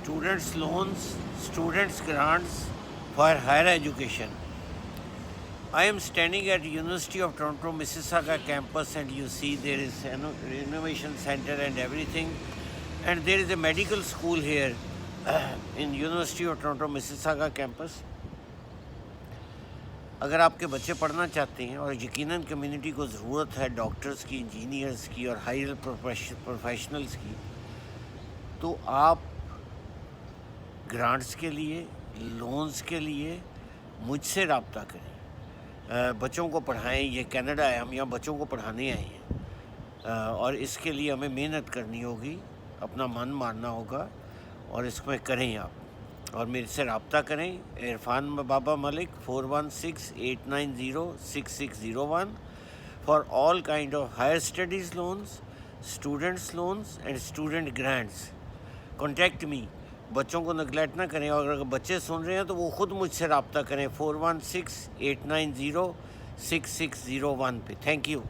students loans, students grants for higher education. I am standing at University of Toronto Mississauga campus, and you see there is an innovation center and everything, and there is a medical school here in University of Toronto Mississauga campus. अगर आपके बच्चे पढ़ना चाहते हैं और यकीनन community को ज़रूरत है डॉक्टर्स की, इंजीनियर्स की और हायर प्रोफेशनल्स की, तो आप ग्रांट्स के लिए, लोन्स के लिए मुझसे रब्ता करें, बच्चों को पढ़ाएं। ये कनाडा है, हम यहाँ बच्चों को पढ़ाने आए हैं और इसके लिए हमें मेहनत करनी होगी, अपना मन मारना होगा और इसमें करें आप। और मेरे से रब्ता करें, Irfan Baba Malik 4168906601 for all kind of higher studies loans, students loans and student grants. Contact me. बच्चों को नेगलेक्ट ना करें, और अगर बच्चे सुन रहे हैं तो वो ख़ुद मुझसे रब्ता करें 4168906601 पे। Thank you.